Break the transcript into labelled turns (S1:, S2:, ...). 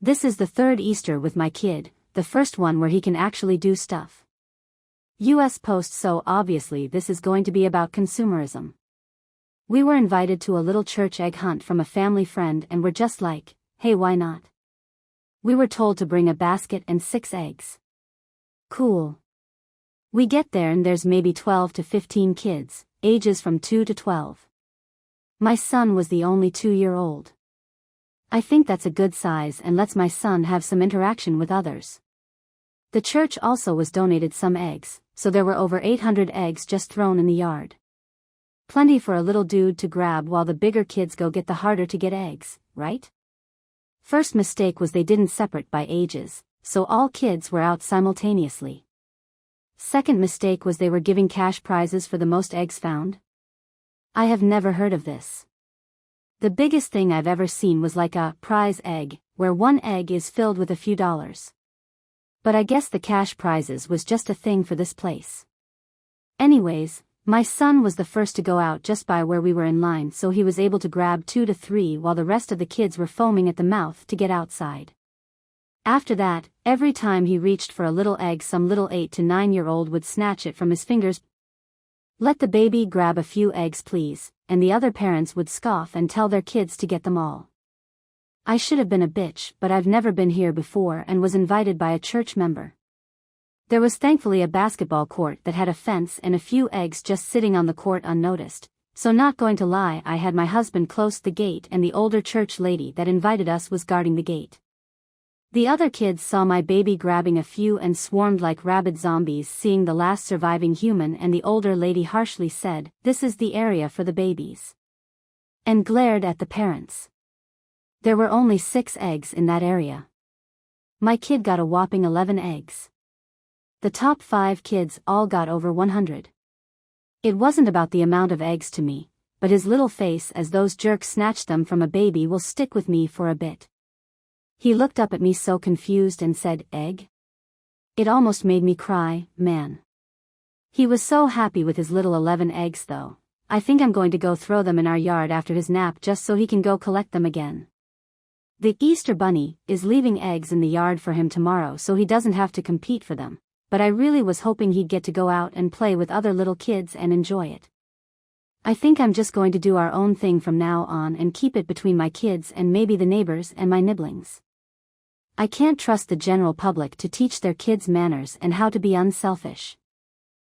S1: This is the third Easter with my kid, the first one where he can actually do stuff. US Post. So obviously this is going to be about consumerism. We were invited to a little church egg hunt from a family friend and we're just like, hey, why not? We were told to bring a basket and 6 eggs. Cool. We get there and there's maybe 12 to 15 kids, ages from 2 to 12. My son was the only 2-year-old. I think that's a good size and lets my son have some interaction with others. The church also was donated some eggs, so there were over 800 eggs just thrown in the yard. Plenty for a little dude to grab while the bigger kids go get the harder to get eggs, right? First mistake was they didn't separate by ages, so all kids were out simultaneously. Second mistake was they were giving cash prizes for the most eggs found. I have never heard of this. The biggest thing I've ever seen was like a prize egg, where one egg is filled with a few dollars. But I guess the cash prizes was just a thing for this place. Anyways, my son was the first to go out just by where we were in line, so he was able to grab 2 to 3 while the rest of the kids were foaming at the mouth to get outside. After that, every time he reached for a little egg, some little 8 to 9-year-old would snatch it from his fingers. Let the baby grab a few eggs please, and the other parents would scoff and tell their kids to get them all. I should have been a bitch, but I've never been here before and was invited by a church member. There was thankfully a basketball court that had a fence and a few eggs just sitting on the court unnoticed, so not going to lie, I had my husband close the gate and the older church lady that invited us was guarding the gate. The other kids saw my baby grabbing a few and swarmed like rabid zombies, seeing the last surviving human, and the older lady harshly said, "This is the area for the babies," and glared at the parents. There were only 6 eggs in that area. My kid got a whopping 11 eggs. The top 5 kids all got over 100. It wasn't about the amount of eggs to me, but his little face as those jerks snatched them from a baby will stick with me for a bit. He looked up at me so confused and said, "Egg?" It almost made me cry, man. He was so happy with his little 11 eggs though. I think I'm going to go throw them in our yard after his nap just so he can go collect them again. The Easter Bunny is leaving eggs in the yard for him tomorrow so he doesn't have to compete for them, but I really was hoping he'd get to go out and play with other little kids and enjoy it. I think I'm just going to do our own thing from now on and keep it between my kids and maybe the neighbors and my nibblings. I can't trust the general public to teach their kids manners and how to be unselfish.